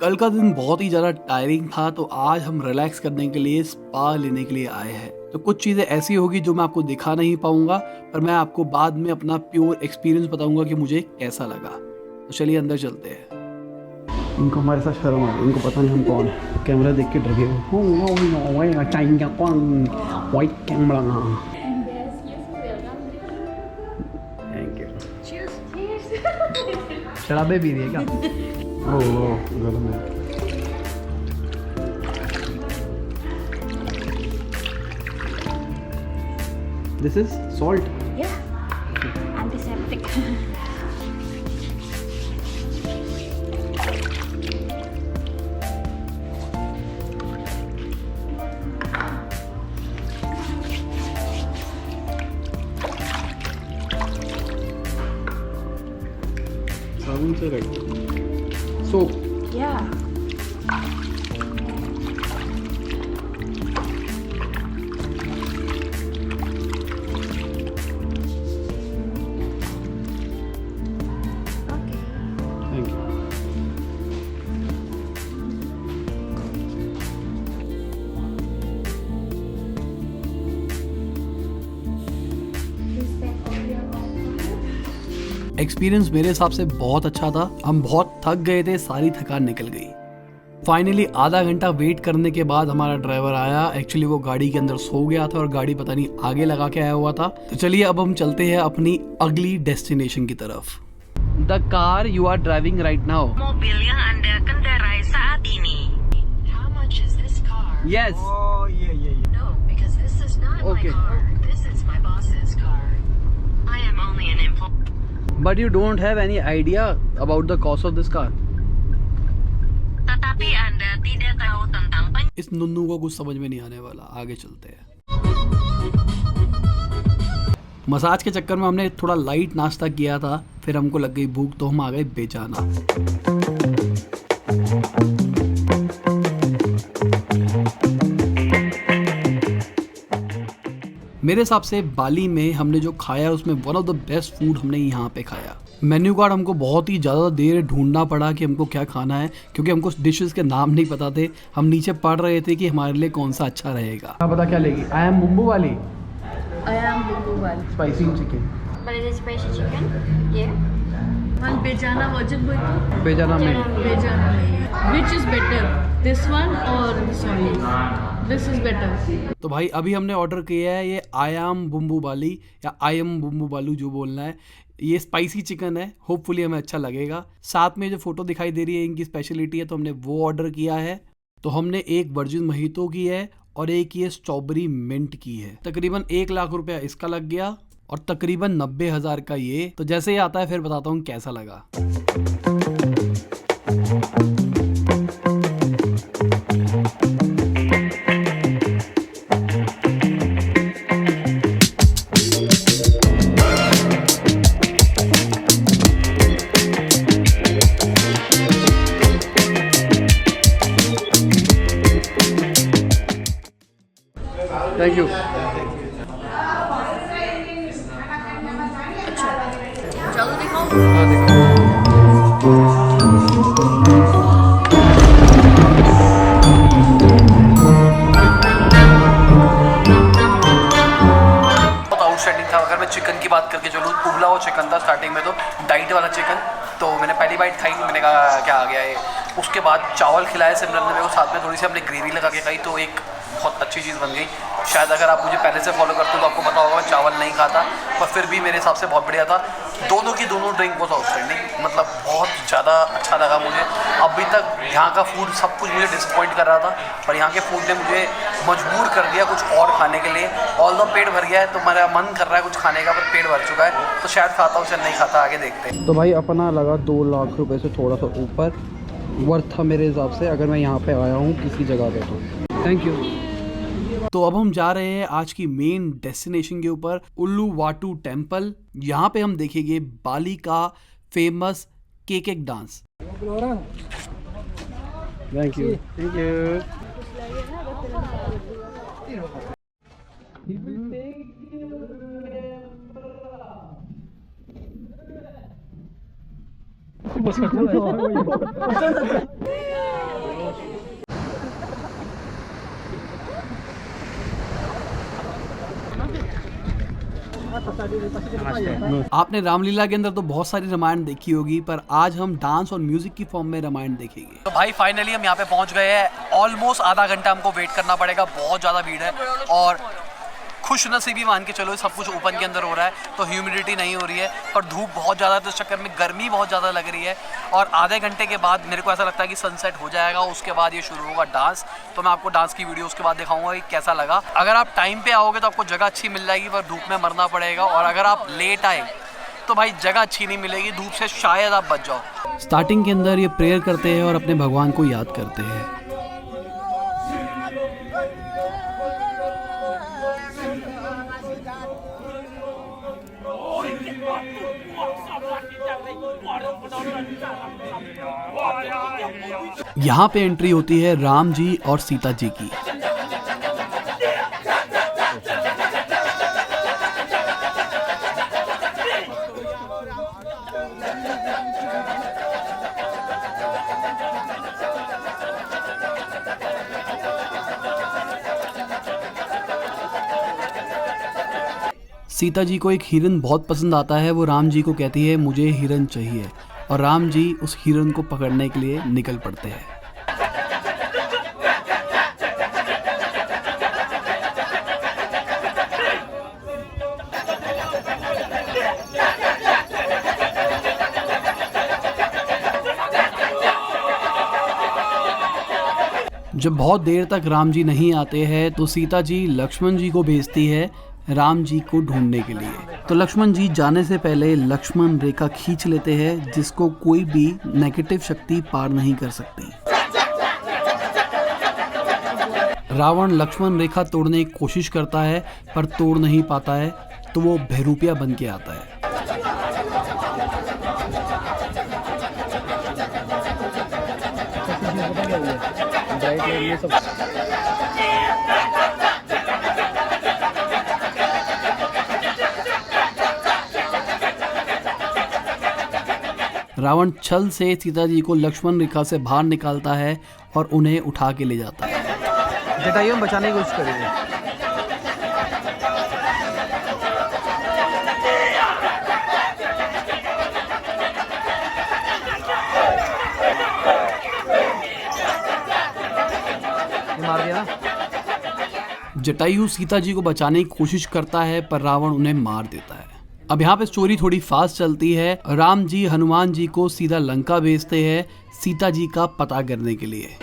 कल का दिन बहुत ही ज़्यादा टायरिंग था, तो आज हम रिलैक्स करने के लिए स्पा लेने के लिए आए हैं। तो कुछ चीज़ें ऐसी होगी जो मैं आपको दिखा नहीं पाऊंगा, पर मैं आपको बाद में अपना प्योर एक्सपीरियंस बताऊंगा कि मुझे कैसा लगा। तो चलिए अंदर चलते हैं। इनको हमारे साथ शर्म आ गई, इनको पता नहीं हम कौन है। कैमरा देख के डर गए। Thank you. शराबे पी रही है क्या? ओह गलत है। This is salt. Yeah, antiseptic. साबुन से रख। Soap. Yeah. Thank you. Experience मेरे हिसाब से बहुत अच्छा था। हम बहुत थक गए थे, सारी थकान निकल गई। फाइनली आधा घंटा वेट करने के बाद हमारा ड्राइवर आया। एक्चुअली वो गाड़ी के अंदर सो गया था और गाड़ी पता नहीं आगे लगा के आया हुआ था। तो चलिए अब हम चलते हैं अपनी अगली डेस्टिनेशन की तरफ। The car you are driving right now. Mobil yang Anda kendarai saat ini. How much is this car? Yes. No, because this is not Okay. my car. This is my boss's car. I am only an employee. But you don't have any idea about the cost of this car. Tetapi Anda tidak tahu tentang इस नुन्नू को कुछ समझ में नहीं आने वाला। आगे चलते हैं। मसाज के चक्कर में हमने थोड़ा लाइट नाश्ता किया था, फिर हमको लग गई भूख, तो हम आ गए बेचाना। मेरे हिसाब से बाली में हमने जो खाया उसमें one of the best food हमने यहाँ पे खाया। मेन्यू कार्ड हमको बहुत ही ज़्यादा देर ढूंढना पड़ा कि हमको क्या खाना है, क्योंकि हमको डिशेस के नाम नहीं पता थे। हम नीचे पढ़ रहे थे कि हमारे लिए कौन सा अच्छा रहेगा। क्या पता क्या लेगी? आई एम बुम्बू वाली। Ayam bumbu one. Spicy chicken. But it is spicy chicken. Yeah. One Bejana virgin burrito. बेजाना में Bejana. Which is better? This one or this one? This is better. तो भाई अभी हमने ऑर्डर किया है ये आयाम बुम्बू बाली या आयम बुम्बू बालू जो बोलना है। ये स्पाइसी चिकन है, होपफुली हमें अच्छा लगेगा। साथ में जो फोटो दिखाई दे रही है इनकी स्पेशलिटी है, तो हमने वो ऑर्डर किया है। तो हमने एक वर्जिन मोहितो की है और एक ये स्ट्रॉबेरी मिंट की है। तकरीबन 1 लाख रुपया इसका लग गया और तकरीबन 90,000 का ये। तो जैसे ही आता है फिर बताता हूँ कैसा लगा। Thank you. चलो दिखाओ। हाँ देखो। बहुत आउटस्टैंडिंग था। अगर मैं चिकन की बात करके चलूँ, उबला हुआ चिकन था स्टार्टिंग में, तो डाइट वाला चिकन। तो मैंने पहली बाइट खाई, मैंने कहा क्या आ गया ये। उसके बाद चावल खिलाए सिमरन ने मेरे को, साथ में थोड़ी सी हमने ग्रेवी लगा के खाई, तो एक बहुत अच्छी चीज़ बन गई। शायद अगर आप मुझे पहले से फॉलो करते हो तो आपको पता होगा मैं चावल नहीं खाता, पर फिर भी मेरे हिसाब से बहुत बढ़िया था। दोनों की दोनों ड्रिंक बहुत आउटस्टैंडिंग, मतलब बहुत ज़्यादा अच्छा लगा मुझे। अभी तक यहाँ का फूड सब कुछ मुझे डिसअपॉइंट कर रहा था, पर यहाँ के फूड ने मुझे मजबूर कर दिया कुछ और खाने के लिए। ऑल्दो पेट भर गया है, तो मेरा मन कर रहा है कुछ खाने का, पर पेट भर चुका है, तो शायद खाता हूँ, शायद नहीं खाता, आगे देखते हैं। तो भाई अपना लगा 2 लाख रुपए से थोड़ा सा ऊपर वर्थ था मेरे हिसाब से, अगर मैं यहाँ पे आया हूँ किसी जगह पे तो। Thank you. तो अब हम जा रहे हैं आज की मेन डेस्टिनेशन के ऊपर, उल्लुवाटू टेम्पल। यहाँ पे हम देखेंगे बाली का famous kecak dance. Thank you thank you. आपने रामलीला के अंदर तो बहुत सारी रामायण देखी होगी, पर आज हम डांस और म्यूजिक की फॉर्म में रामायण देखेंगे। तो भाई फाइनली हम यहाँ पे पहुँच गए हैं। ऑलमोस्ट आधा घंटा हमको वेट करना पड़ेगा, बहुत ज़्यादा भीड़ है। और खुश नसीबी मान के चलो, सब कुछ ओपन के अंदर हो रहा है तो ह्यूमिडिटी नहीं हो रही है, पर धूप बहुत ज़्यादा है तो इस चक्कर में गर्मी बहुत ज़्यादा लग रही है। और आधे घंटे के बाद मेरे को ऐसा लगता है कि सनसेट हो जाएगा, उसके बाद ये शुरू होगा डांस। तो मैं आपको डांस की वीडियो उसके बाद दिखाऊंगा कि कैसा लगा। अगर आप टाइम पे आओगे तो आपको जगह अच्छी मिल जाएगी, पर धूप में मरना पड़ेगा। और अगर आप लेट आए तो भाई जगह अच्छी नहीं मिलेगी, धूप से शायद आप बच जाओ। स्टार्टिंग के अंदर ये प्रेयर करते हैं और अपने भगवान को याद करते हैं। यहाँ पे एंट्री होती है राम जी और सीता जी की। सीता जी को एक हिरन बहुत पसंद आता है। वो राम जी को कहती है मुझे हिरन चाहिए, और राम जी उस हिरन को पकड़ने के लिए निकल पड़ते हैं। जब बहुत देर तक राम जी नहीं आते हैं तो सीता जी लक्ष्मण जी को भेजती है राम जी को ढूंढने के लिए। तो लक्ष्मण जी जाने से पहले लक्ष्मण रेखा खींच लेते हैं, जिसको कोई भी नेगेटिव शक्ति पार नहीं कर सकती। रावण लक्ष्मण रेखा तोड़ने की कोशिश करता है पर तोड़ नहीं पाता है, तो वो बहरूपिया बन के आता है। रावण छल से सीता जी को लक्ष्मण रेखा से बाहर निकालता है और उन्हें उठा के ले जाता है। जटायु बचाने की कोशिश करेंगे। मार दिया। जटायु सीता जी को बचाने की कोशिश करता है पर रावण उन्हें मार देता है। अब यहाँ पे स्टोरी थोड़ी फास्ट चलती है। राम जी हनुमान जी को सीधा लंका भेजते हैं सीता जी का पता करने के लिए।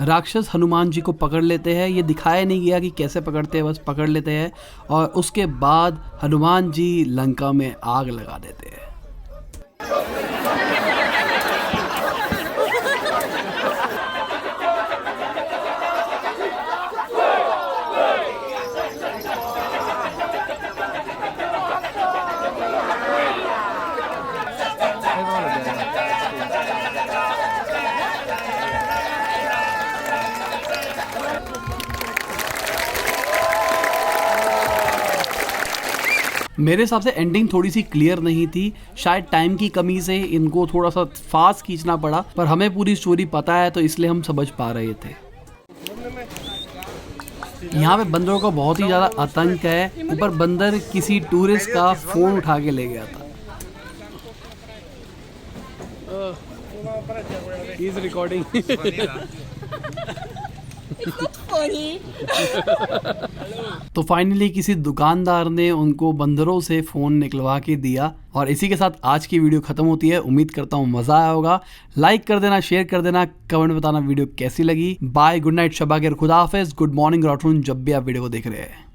राक्षस हनुमान जी को पकड़ लेते हैं। ये दिखाया नहीं गया कि कैसे पकड़ते हैं, बस पकड़ लेते हैं और उसके बाद हनुमान जी लंका में आग लगा देते हैं। मेरे हिसाब से एंडिंग थोड़ी सी क्लियर नहीं थी, शायद टाइम की कमी से इनको थोड़ा सा फास्ट खींचना पड़ा, पर हमें पूरी स्टोरी पता है तो इसलिए हम समझ पा रहे थे। यहाँ पे बंदरों का बहुत ही ज़्यादा आतंक है। ऊपर बंदर किसी टूरिस्ट का फोन उठा के ले गया था। He's recording. तो फाइनली किसी दुकानदार ने उनको बंदरों से फोन निकलवा के दिया। और इसी के साथ आज की वीडियो खत्म होती है। उम्मीद करता हूँ मजा आया होगा। लाइक कर देना, शेयर कर देना, कमेंट बताना वीडियो कैसी लगी। बाय, गुड नाइट, शबा खैर, खुदा हाफिज, गुड मॉर्निंग, गुड आफ्टरनून, जब भी आप वीडियो को देख रहे हैं।